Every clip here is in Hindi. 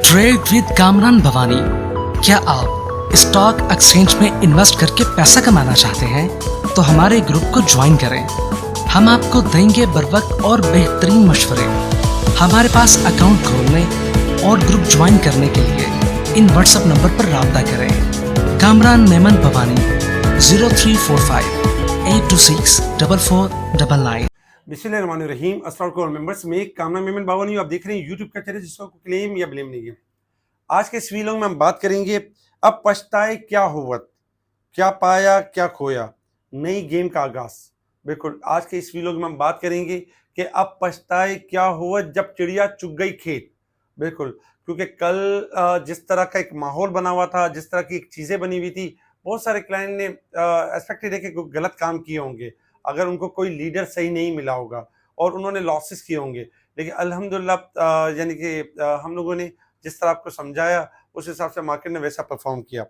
Trade with Kamran Bhavani. क्या आप स्टॉक एक्सचेंज में इन्वेस्ट करके पैसा कमाना चाहते हैं तो हमारे ग्रुप को ज्वाइन करें। हम आपको देंगे बर वक्त और बेहतरीन मशवरे। हमारे पास अकाउंट खोलने और ग्रुप ज्वाइन करने के लिए इन व्हाट्सएप नंबर पर राब्ता करें। कामरान मेमन भवानी 0345 826 4499। बिस्मिल्लाहिर्रहमानिर्रहीम। अस्सलाम वालेकुम मेंबर्स, में कामरान मेमन बावनी आप देख रहे हैं यूट्यूब का चैनल जिसका कोई क्लेम या ब्लेम नहीं है। आज के इस वीडियो में हम बात करेंगे अब पछताए क्या होवत, क्या पाया क्या खोया, नई गेम का आगाज। बिल्कुल आज के इस वीडियो में हम बात करेंगे कि अब पछताए क्या हुआ जब चिड़िया चुग गई खेत। बिल्कुल, क्योंकि कल जिस तरह का एक माहौल बना हुआ था, जिस तरह की चीज़ें बनी हुई थी, बहुत सारे क्लाइंट ने एक्सपेक्टेड है कि कोई गलत काम किए होंगे, अगर उनको कोई लीडर सही नहीं मिला होगा और उन्होंने लॉसेस किए होंगे। लेकिन अल्हम्दुलिल्लाह यानी कि हम लोगों ने जिस तरह आपको समझाया उस हिसाब से मार्केट ने वैसा परफॉर्म किया।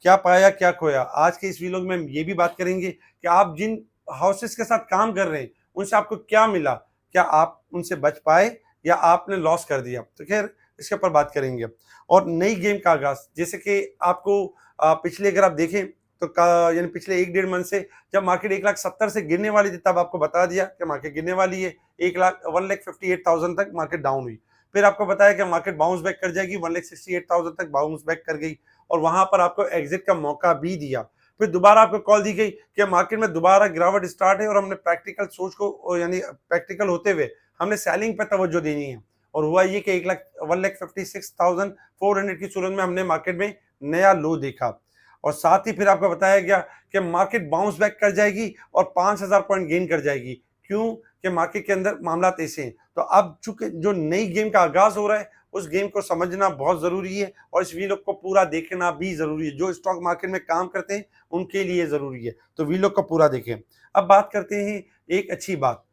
क्या पाया क्या खोया, आज के इस वीडियो में हम ये भी बात करेंगे कि आप जिन हाउसेस के साथ काम कर रहे हैं उनसे आपको क्या मिला, क्या आप उनसे बच पाए या आपने लॉस कर दिया। तो खैर इसके ऊपर बात करेंगे। और नई गेम का आगाज, जैसे कि आपको पिछले अगर आप देखें तो यानी पिछले 1-1.5 मंथ से जब मार्केट 1,70,000 से गिरने वाली थी तब आपको बता दिया कि मार्केट गिरने वाली है। 1,58,000 तक मार्केट डाउन हुई। फिर आपको बताया कि मार्केट बाउंस बैक कर जाएगी, 1,68,000 तक बाउंस बैक कर गई और वहां पर आपको एग्जिट का मौका भी दिया। फिर दोबारा आपको कॉल दी गई कि मार्केट में दोबारा गिरावट स्टार्ट है और हमने प्रैक्टिकल सोच को यानी प्रैक्टिकल होते हुए हमने सेलिंग पे तवज्जो देनी है। और हुआ ये कि 1,56,400 की सूरत में हमने मार्केट में नया लो देखा। और साथ ही फिर आपको बताया गया कि मार्केट बाउंस बैक कर जाएगी और 5,000 पॉइंट गेन कर जाएगी। क्यों? कि मार्केट के अंदर मामला ऐसे हैं। तो अब चूंकि जो नई गेम का आगाज हो रहा है उस गेम को समझना बहुत जरूरी है और इस वीडियो को पूरा देखना भी जरूरी है। जो स्टॉक मार्केट में काम करते हैं उनके लिए जरूरी है, तो वीडियो को पूरा देखें। अब बात करते हैं एक अच्छी बात,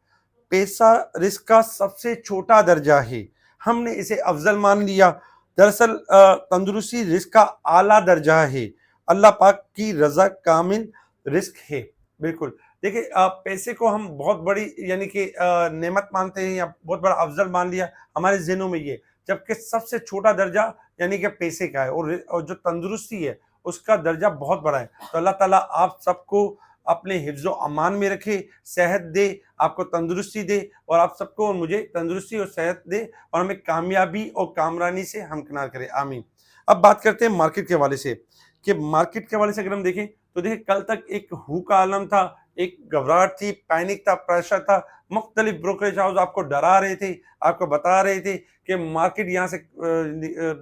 पैसा रिस्क का सबसे छोटा दर्जा है, हमने इसे अफजल मान लिया। दरअसल तंदुरुस्ती रिस्क का आला दर्जा है, अल्लाह पाक की रजा कामिल रिस्क है। बिल्कुल देखिए, पैसे को हम बहुत बड़ी यानी कि नेमत मानते हैं या बहुत बड़ा अफजल मान लिया हमारे ज़हनों में ये, जबकि सबसे छोटा दर्जा यानी कि पैसे का है और जो तंदुरुस्ती है उसका दर्जा बहुत बड़ा है। तो अल्लाह ताला आप सबको अपने हिफ्ज़ अमान में रखे, सेहत दे, आपको तंदुरुस्ती दे और आप सबको और मुझे तंदुरुस्ती और सेहत दे और हमें कामयाबी और कामरानी से हमकिनार करे, आमीन। अब बात करते हैं मार्केट के हवाले से कि मार्केट के हवाले से अगर हम देखें तो देखिए कल तक एक हू का आलम था, एक घबराहट थी, पैनिक था, प्रेशर था। मुख्तलिफ ब्रोकरेज हाउस आपको डरा रहे थे, आपको बता रहे थे कि मार्केट यहाँ से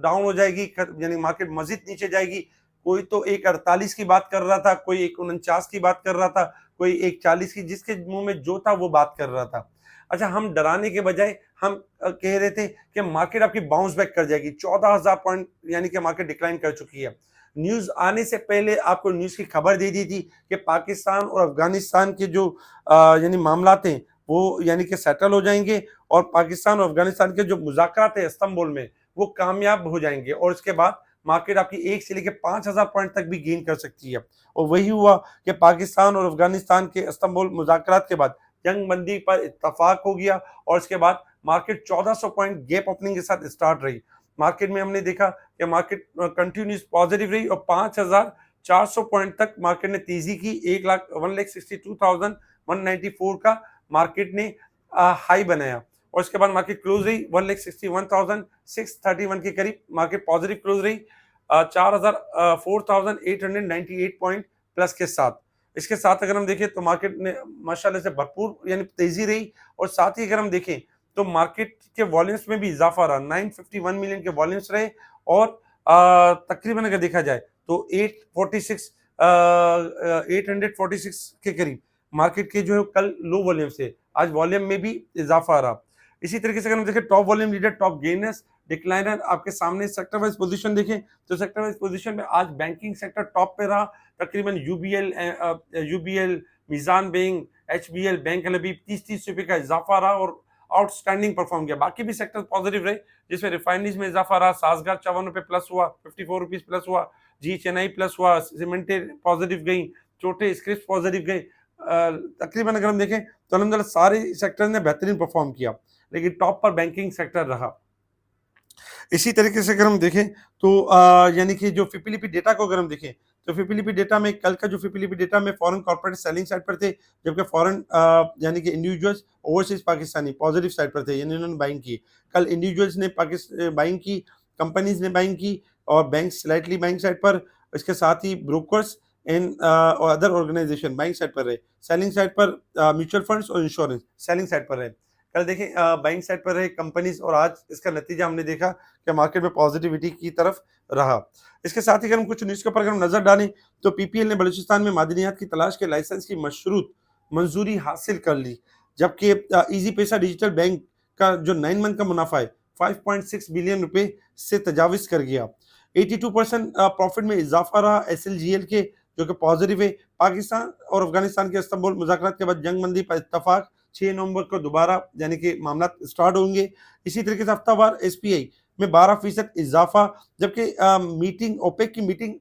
डाउन हो जाएगी, यानी मार्केट मजीद नीचे जाएगी। कोई तो 1,48 की बात कर रहा था, कोई 1,49 की बात कर रहा था, कोई 1,40 की, जिसके मुंह में जो था वो बात कर रहा था। अच्छा, हम डराने के बजाय हम कह रहे थे कि मार्केट आपकी बाउंस बैक कर जाएगी। 14,000 पॉइंट यानी कि मार्केट डिक्लाइन कर चुकी है। न्यूज़ आने से पहले आपको न्यूज़ की खबर दे दी थी कि पाकिस्तान और अफगानिस्तान के जो यानी मामलात हैं वो यानी कि सेटल हो जाएंगे और पाकिस्तान और अफगानिस्तान के जो मुज़ाकरात हैं इस्तांबुल में वो कामयाब हो जाएंगे और इसके बाद मार्केट आपकी 1 से लेकर 5,000 पॉइंट तक भी गेन कर सकती है। और वही हुआ कि पाकिस्तान और अफगानिस्तान के इस्तांबुल मुज़ाकरात के बाद जंग बंदी पर इत्तफाक हो गया और इसके बाद मार्केट 1400 पॉइंट गैप ओपनिंग के साथ स्टार्ट रही। मार्केट में हमने देखा कि मार्केट कंटिन्यूस पॉजिटिव रही और 5,400 पॉइंट तक मार्केट ने तेजी की। 1,62,194 का मार्केट ने हाई बनाया और इसके बाद मार्केट क्लोज रही 1,61,631 के करीब मार्केट पॉजिटिव क्लोज रही 4,898 पॉइंट प्लस के साथ। इसके साथ अगर हम देखें तो मार्केट ने माशाल्लाह से भरपूर यानी तेजी रही और साथ ही अगर हम देखें तो मार्केट के वॉल्यूम्स में भी इजाफा रहा। 951 मिलियन के वॉल्यूम्स रहे और तकरीबन अगर देखा जाए तो 846 के करीब मार्केट के जो है कल लो वॉल्यूम से आज वॉल्यूम में भी इजाफा रहा। इसी तरीके से अगर हम देखें top volume leader, top gainers, decliner आपके सामने सेक्टर वाइज पोजीशन देखें तो सेक्टर वाइज पोजीशन में आज बैंकिंग सेक्टर टॉप पे रहा। तकरीबन यूबीएल, मीजान बैंक, एचबीएल, बैंक हबीब 30-30 रुपए का इजाफा रहा और आउटस्टैंडिंग परफॉर्म किया। बाकी भी सेक्टर पॉजिटिव रहे जिसमें रिफाइनरीज में इजाफा रहा। सासगार 54 रुपए प्लस हुआ, 54 रुपीज प्लस हुआ। जी चेन्नई प्लस हुआ, सीमेंटेड पॉजिटिव गई, छोटे स्क्रिप्ट पॉजिटिव गए। तकरीबन अगर हम देखें तो अल्हम्दुलिल्लाह सारे सेक्टर ने बेहतरीन परफॉर्म किया, लेकिन टॉप पर बैंकिंग सेक्टर रहा। इसी तरीके से अगर हम देखें तो यानी कि जो फिपिलिपि डेटा को अगर हम देखें तो फिपिलिपि डेटा में कल का जो फिपिलिपि डेटा में फॉरेन कॉर्पोरेट सेलिंग साइड पर थे, जबकि फॉरेन यानी कि individuals overseas Pakistani positive side पर थे, यानी इन्होंने बाइंग की। कल इंडिविजुअल्स ने बाइंग की, कंपनीज ने बाइंग की और बैंक स्लाइटली बाइंग साइड पर। इसके साथ ही ब्रोकर्स एंड और अदर ऑर्गेनाइजेशन बाइंग साइड पर रहे। सेलिंग साइड पर म्यूचुअल फंड्स और इंश्योरेंस सेलिंग साइड पर रहे। कल देखें बाइंग साइड पर रहे कंपनीज और आज इसका नतीजा हमने देखा कि मार्केट में पॉजिटिविटी की तरफ रहा। इसके साथ ही अगर हम कुछ न्यूज़ के ऊपर अगर हम नजर डालें तो पीपीएल ने बलूचिस्तान में मादनियात की तलाश के लाइसेंस की मशरूत मंजूरी हासिल कर ली, जबकि इजी पैसा डिजिटल बैंक का जो 9 मंथ का मुनाफा है 5.6 बिलियन रुपए से तजाविज कर गया। 82% प्रॉफिट में इजाफा रहा एसएलजीएल के, जो कि पॉजिटिव है। पाकिस्तान और अफगानिस्तान के इस्तांबुल मुज़ाकरात के बाद जंगबंदी पर इत्तफाक 6 नवंबर को दोबारा यानी कि मामला स्टार्ट होंगे। इसी तरीके से हफ्तावार एसपीआई में 12% इजाफा, जबकि मीटिंग ओपेक की मीटिंग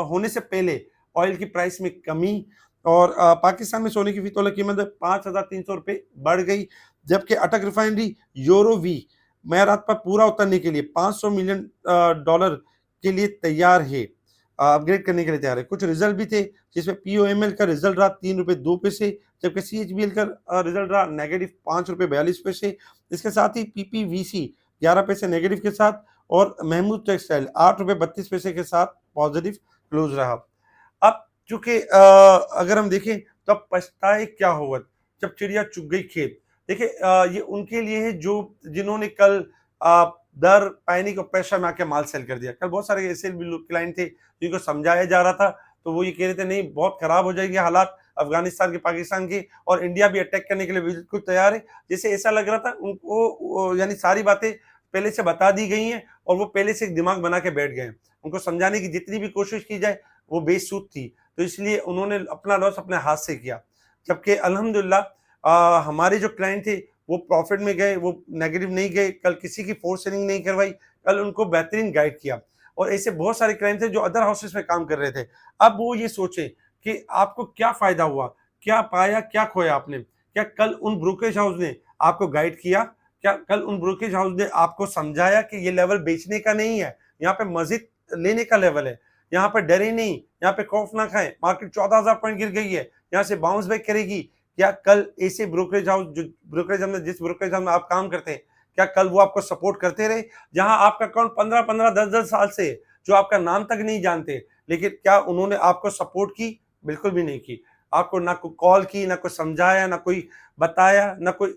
होने से पहले ऑयल की प्राइस में कमी और पाकिस्तान में सोने की फी तोला कीमत 5,300 रुपये बढ़ गई, जबकि अटक रिफाइनरी यूरोवी मयारात पर पूरा उतरने के लिए 500 मिलियन डॉलर के लिए तैयार है, अपग्रेड करने के लिए तैयार है। कुछ रिजल्ट भी थे जिसमें पीओएमएल का रिजल्ट रहा 3 रुपये 2 पैसे, जबकि सीएचबीएल का रिजल्ट रहा नेगेटिव 5 रुपये 42 पैसे। इसके साथ ही पीपीवीसी 11 पैसे नेगेटिव के साथ और महमूद टेक्सटाइल 8 रुपये 32 पैसे के साथ पॉजिटिव क्लोज रहा। अब चूंकि अगर हम देखें तो अब पछताए क्या होगा जब चिड़िया चुग गई खेत। देखिए ये उनके लिए है जो जिन्होंने कल दर पैनिक और प्रेशर में आके माल सेल कर दिया। कल बहुत सारे ऐसे क्लाइंट थे जिनको समझाया जा रहा था तो वो ये कह रहे थे नहीं बहुत खराब हो जाएंगे हालात अफगानिस्तान के, पाकिस्तान के, और इंडिया भी अटैक करने के लिए बिल्कुल तैयार है। जैसे ऐसा लग रहा था उनको यानी सारी बातें पहले से बता दी गई हैं और वो पहले से एक दिमाग बना के बैठ गए हैं। उनको समझाने की जितनी भी कोशिश की जाए वो बेसूद थी, तो इसलिए उन्होंने अपना लॉस अपने हाथ से किया। जबकि अल्हम्दुलिल्लाह हमारे जो क्लाइंट थे वो प्रॉफिट में गए, वो नेगेटिव नहीं गए, कल किसी की फोर्स सेलिंग नहीं करवाई, कल उनको बेहतरीन गाइड किया। और ऐसे बहुत सारे क्लाइंट थे जो अदर हाउसेस में काम कर रहे थे। अब वो ये सोचे कि आपको क्या फायदा हुआ, क्या पाया, क्या खोया आपने। क्या कल उन ब्रोकरेज हाउस ने आपको गाइड किया? क्या कल उन ब्रोकरेज हाउस ने आपको समझाया कि ये लेवल बेचने का नहीं है, यहाँ पे मजीद लेने का लेवल है, यहाँ पे डरे नहीं, यहाँ पे खौफ ना खाएं, मार्केट 14,000 पॉइंट गिर गई है, यहाँ से बाउंस बैक करेगी। क्या कल ऐसे ब्रोकरेज हाउस जो ब्रोकरेज हमने जिस ब्रोकरेज हाउस में आप काम करते हैं, क्या कल वो आपको सपोर्ट करते रहे? जहां आपका अकाउंट 15-15 10-10 साल से है, जो आपका नाम तक नहीं जानते, लेकिन क्या उन्होंने आपको सपोर्ट की? बिल्कुल भी नहीं की। आपको ना कोई कॉल की, ना कोई समझाया, ना कोई बताया, ना कोई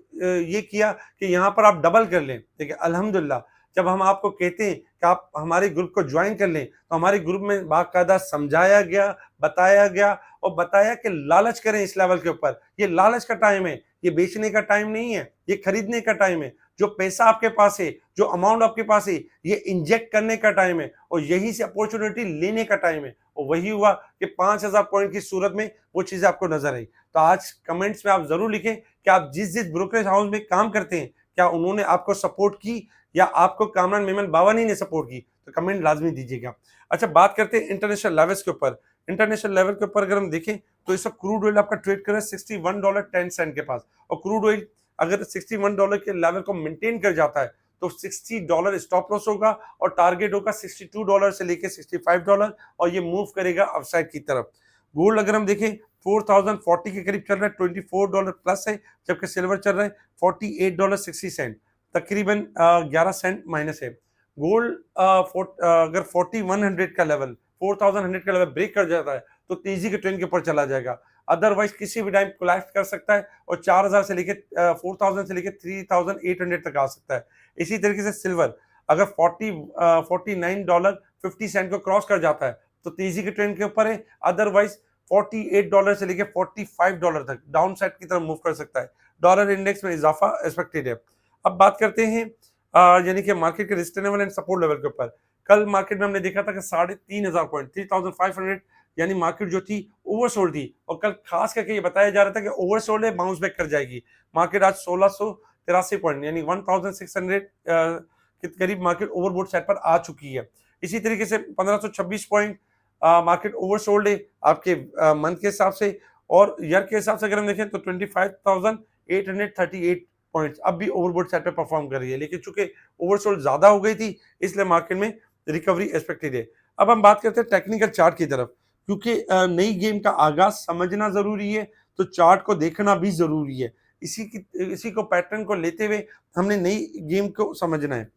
ये किया कि यहाँ पर आप डबल कर लें। देखिए अल्हम्दुलिल्लाह जब हम आपको कहते हैं कि आप हमारे ग्रुप को ज्वाइन कर लें, तो हमारे ग्रुप में बाकायदा समझाया गया, बताया गया और बताया कि लालच करें इस लेवल के ऊपर। ये लालच का टाइम है, ये बेचने का टाइम नहीं है, ये खरीदने का टाइम है। जो पैसा आपके पास है, जो अमाउंट आपके पास है, ये इंजेक्ट करने का टाइम है और यहीं से अपॉर्चुनिटी लेने का टाइम है। और वही हुआ कि 5,000 पॉइंट की सूरत में वो चीजें आपको नजर आई। तो आज कमेंट्स में आप जरूर लिखें कि आप जिस जिस ब्रोकरेज हाउस में काम करते हैं, क्या उन्होंने आपको सपोर्ट की या आपको कामरान मेमन बावानी ने सपोर्ट की? तो कमेंट लाजमी दीजिएगा। अच्छा, बात करते हैं इंटरनेशनल लेवल्स के ऊपर। इंटरनेशनल लेवल के ऊपर अगर हम देखें तो इस वक्त क्रूड ऑयल आपका ट्रेड कर रहा है $61.10 के पास, और क्रूड ऑयल अगर $61 के लेवल को मेंटेन कर जाता है तो $60 स्टॉप लॉस होगा और टारगेट होगा $62 से लेके $65 और ये मूव करेगा अपसाइड की तरफ। गोल्ड अगर हम देखें 4040 के करीब चल रहा है, $24 प्लस है, जबकि सिल्वर चल रहा है $48.60, तकरीबन 11 सेंट माइनस है। गोल्ड अगर 4100 का लेवल 4100 का लेवल ब्रेक कर जाता है तो तेजी के ट्रेंड के ऊपर चला जाएगा, अदरवाइज किसी भी टाइम कोलैप्स कर सकता है और 4000 से लेके 4000 से लेके 3800 तक आ सकता है। इसी तरीके से सिल्वर अगर $49.50 को क्रॉस कर जाता है तो तेजी के ट्रेंड के ऊपर है, अदरवाइज $48 से लेके $45 तक डाउन साइड की तरफ मूव कर सकता है। डॉलर इंडेक्स में इजाफा एक्सपेक्टेड है। अब बात करते हैं यानी कि मार्केट के रिस्टेनेबल एंड सपोर्ट लेवल के ऊपर। कल मार्केट में हमने देखा था कि 3,500 पॉइंट 3,500 यानी मार्केट जो थी ओवरसोल्ड थी, और कल खास करके ये बताया जा रहा था कि ओवरसोल्ड है, बाउंस बैक कर जाएगी। मार्केट आज 1,683 पॉइंट यानी 1,600 के करीब मार्केट ओवरबोट साइड पर आ चुकी है। इसी तरीके से 1,526 पॉइंट मार्केट ओवरसोल्ड है आपके मंथ के हिसाब से, और ईयर के हिसाब से अगर हम देखें तो 25,838 पॉइंट्स अब भी ओवरबोट साइड पे परफॉर्म कर रही है, लेकिन चूंकि ओवरसोल्ड ज्यादा हो गई थी इसलिए मार्केट में रिकवरी एक्सपेक्टेड है। अब हम बात करते हैं टेक्निकल चार्ट की तरफ, क्योंकि नई गेम का आगाज समझना जरूरी है तो चार्ट को देखना भी जरूरी है। इसी को पैटर्न को लेते हुए हमने नई गेम को समझना है।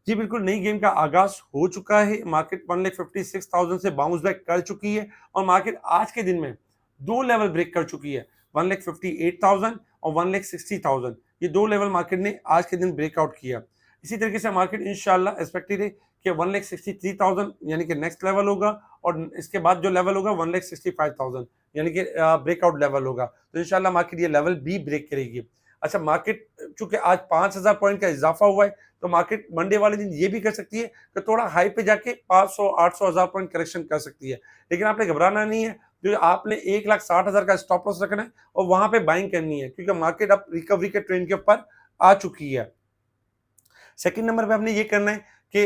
जी बिल्कुल, नई गेम का आगाज हो चुका है। मार्केट 1,56,000 से बाउंस बैक कर चुकी है और मार्केट आज के दिन में दो लेवल ब्रेक कर चुकी है, 1,58,000 और 1,60,000। ये दो लेवल मार्केट ने आज के दिन ब्रेकआउट किया। इसी तरीके से मार्केट इंशाल्लाह एक्सपेक्टेड है कि 1,63,000 यानी कि नेक्स्ट लेवल होगा और इसके बाद जो लेवल होगा 1,65,000 यानी कि ब्रेकआउट लेवल होगा। तो इंशाल्लाह मार्केट ये लेवल भी ब्रेक करेगी। अच्छा, मार्केट चूंकि आज 5,000 पॉइंट का इजाफा हुआ है तो मार्केट मंडे वाले दिन ये भी कर सकती है कि थोड़ा हाई पे जाके 500, 800, 1000 पॉइंट करेक्शन कर सकती है। लेकिन आपने घबराना नहीं है, जो आपने 1,60,000 का स्टॉप लॉस रखना है और वहां पे बाइंग करनी है, क्योंकि मार्केट अब रिकवरी के ट्रेंड के ऊपर आ चुकी है। सेकंड नंबर पे हमने ये करना है कि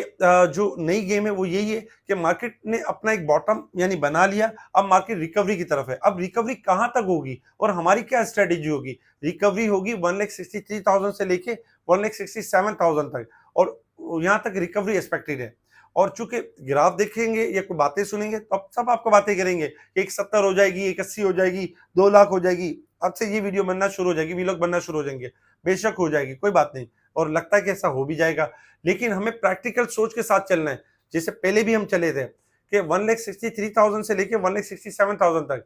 जो नई गेम है वो यही है कि मार्केट ने अपना एक बॉटम यानी बना लिया, अब मार्केट रिकवरी की तरफ है। अब रिकवरी कहां तक होगी और हमारी क्या स्ट्रेटेजी होगी? रिकवरी होगी 1,63,000 से लेके 1,67,000 तक, और यहां तक रिकवरी एक्सपेक्टेड है। और चूंकि ग्राफ देखेंगे या कोई बातें सुनेंगे तो अब सब आपको बातें करेंगे कि 1,70 हो जाएगी, 1,80 हो जाएगी, 2 लाख हो जाएगी। अब से ये वीडियो बनना शुरू हो जाएगी, वीलॉग बनना शुरू हो जाएंगे। बेशक हो जाएगी, कोई बात नहीं, और लगता है कि ऐसा हो भी जाएगा, लेकिन हमें प्रैक्टिकल सोच के साथ चलना है। जैसे पहले भी हम चले थे कि 1,63,000 से लेके 1,67,000 तक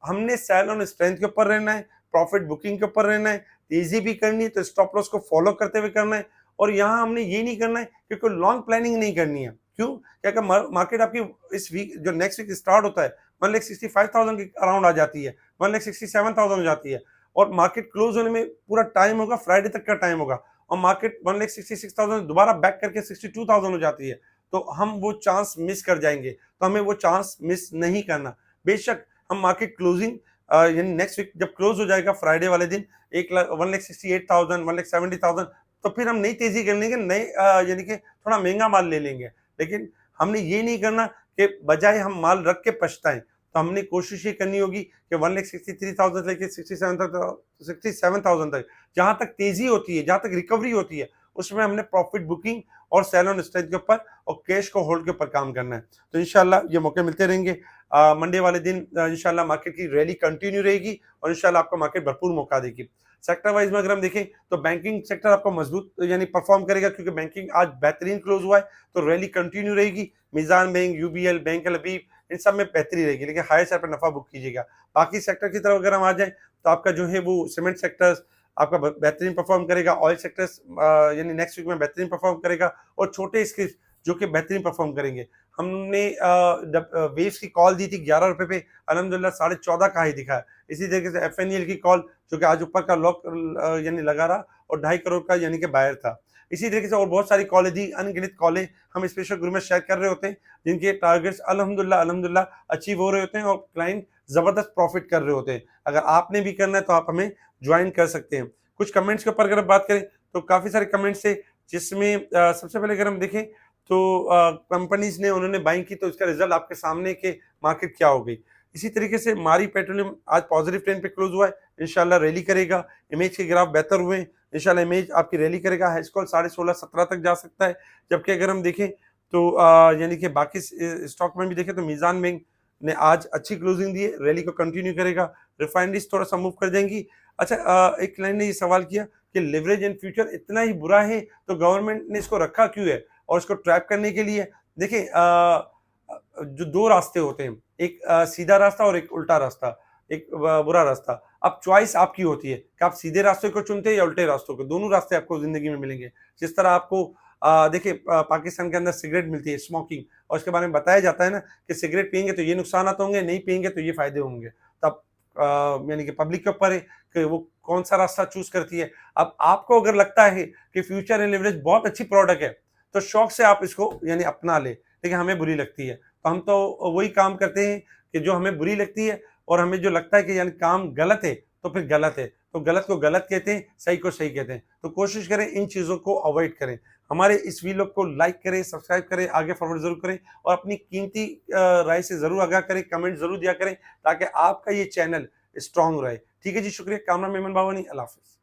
हमने सेल ऑन स्ट्रेंथ के ऊपर रहना है, प्रॉफिट बुकिंग के ऊपर रहना है, तेजी भी करनी है तो स्टॉप लॉस को फॉलो करते हुए करना है। और यहाँ हमने ये नहीं करना है क्योंकि लॉन्ग प्लानिंग नहीं करनी है। क्यों? क्या मार्केट आपकी इस वीक जो नेक्स्ट वीक स्टार्ट होता है 1,65,000 के अराउंड आ जाती है, 1,67,000 हो जाती है, और मार्केट क्लोज होने में पूरा टाइम होगा, फ्राइडे तक का टाइम होगा, और मार्केट 1,66,000 दोबारा बैक करके 62,000 हो जाती है, तो हम वो चांस मिस कर जाएंगे। तो हमें वो चांस मिस नहीं करना। बेशक हम मार्केट क्लोजिंग यानी नेक्स्ट वीक जब क्लोज हो जाएगा फ्राइडे वाले दिन 1,68,000, 1,70,000, तो फिर हम नई तेजी कर लेंगे, नए यानी कि थोड़ा महंगा माल ले लेंगे। लेकिन हमने ये नहीं करना कि बजाय हम माल रख के पछताएं। तो हमने कोशिश ये करनी होगी कि 1,63,000 से लेके 67,000 तक जहां तक तेजी होती है, जहां तक रिकवरी होती है, उसमें हमने प्रॉफिट बुकिंग और सेल ऑन स्ट्रेंथ के ऊपर और कैश को होल्ड के ऊपर काम करना है। तो इंशाल्लाह ये मौके मिलते रहेंगे। मंडे वाले दिन इंशाल्लाह मार्केट की रैली कंटिन्यू रहेगी और इंशाल्लाह आपको मार्केट भरपूर मौका देगी। सेक्टर वाइज में अगर हम देखें तो बैंकिंग सेक्टर आपको मजबूत यानी परफॉर्म करेगा, क्योंकि बैंकिंग आज बेहतरीन क्लोज हुआ है, तो रैली कंटिन्यू रहेगी। मिजान बैंक, यूबीएल बैंक, लबीब, इन सब में बेहतरी रहेगी, लेकिन हायर साइड पर नफा बुक कीजिएगा। बाकी सेक्टर की तरफ अगर हम आ जाए तो आपका जो है वो सीमेंट सेक्टर आपका बेहतरीन परफॉर्म करेगा, ऑयल सेक्टर्स यानी नेक्स्ट वीक में बेहतरीन परफॉर्म करेगा, और छोटे स्क्रिप्ट जो कि बेहतरीन परफॉर्म करेंगे। हमने वेव्स की कॉल दी थी 11 रुपए पे, अल्हम्दुलिल्लाह 14.5 का ही दिखा है। इसी तरीके से एफएनएल की कॉल जो कि आज ऊपर का लॉक यानी लगा रहा और 2.5 करोड़ का यानी कि बायर था। इसी तरीके से और बहुत सारी कॉलें दी, अनगिनत कॉलें हम स्पेशल ग्रुप में शेयर कर रहे होते हैं, जिनके टारगेट्स अल्हम्दुलिल्लाह अचीव हो रहे होते हैं और क्लाइंट जबरदस्त प्रॉफिट कर रहे होते हैं। अगर आपने भी करना है तो आप हमें ज्वाइन कर सकते हैं। कुछ कमेंट्स के ऊपर अगर बात करें तो काफी सारे कमेंट्स थे, जिसमें सबसे पहले अगर हम देखें तो कंपनीज ने उन्होंने बाइंग की तो इसका रिजल्ट आपके सामने के मार्केट क्या हो गई। इसी तरीके से मारी पेट्रोलियम आज पॉजिटिव ट्रेंड पे क्लोज हुआ है, इंशाल्लाह रैली करेगा। इमेज के ग्राफ बेहतर हुए हैं, इंशाल्लाह इमेज आपकी रैली करेगा, हाई स्कॉल 16.5-17 तक जा सकता है। जबकि अगर हम देखें तो यानी कि बाकी स्टॉक में भी देखें तो मीजान बैंक ने आज अच्छी क्लोजिंग दी है, रैली को कंटिन्यू करेगा। रिफाइनरीज थोड़ा सा मूव कर जाएंगी। अच्छा, एक क्लाइंट ने ये सवाल किया कि लिवरेज इन फ्यूचर इतना ही बुरा है तो गवर्नमेंट ने इसको रखा क्यों है, और इसको ट्रैप करने के लिए देखिए जो दो रास्ते होते हैं, एक सीधा रास्ता और एक उल्टा रास्ता, एक बुरा रास्ता। अब चॉइस आपकी होती है कि आप सीधे रास्ते को चुनते हैं या उल्टे रास्तों को। दोनों रास्ते आपको जिंदगी में मिलेंगे। जिस तरह आपको देखिए पाकिस्तान के अंदर सिगरेट मिलती है, स्मोकिंग, और उसके बारे में बताया जाता है ना कि सिगरेट पियेंगे तो ये नुकसान होंगे, नहीं पियेंगे तो ये फायदे होंगे। तब यानी कि पब्लिक के ऊपर है कि वो कौन सा रास्ता चूज करती है। अब आपको अगर लगता है कि फ्यूचर एंड लिवरेज बहुत अच्छी प्रोडक्ट है तो शौक से आप इसको यानी अपना ले, लेकिन हमें बुरी लगती है तो हम तो वही काम करते हैं कि जो हमें बुरी लगती है, और हमें जो लगता है कि यानी काम गलत है तो फिर गलत है, तो गलत को गलत कहते हैं, सही को सही कहते हैं। तो कोशिश करें इन चीजों को अवॉइड करें। हमारे इस वीडियो को लाइक करें, सब्सक्राइब करें, आगे फॉरवर्ड जरूर करें, और अपनी कीमती राय से जरूर आगाह करें, कमेंट जरूर दिया करें ताकि आपका ये चैनल स्ट्रांग रहे। ठीक है जी, शुक्रिया। कामरान मेमन बावानी, अल्लाह हाफिज।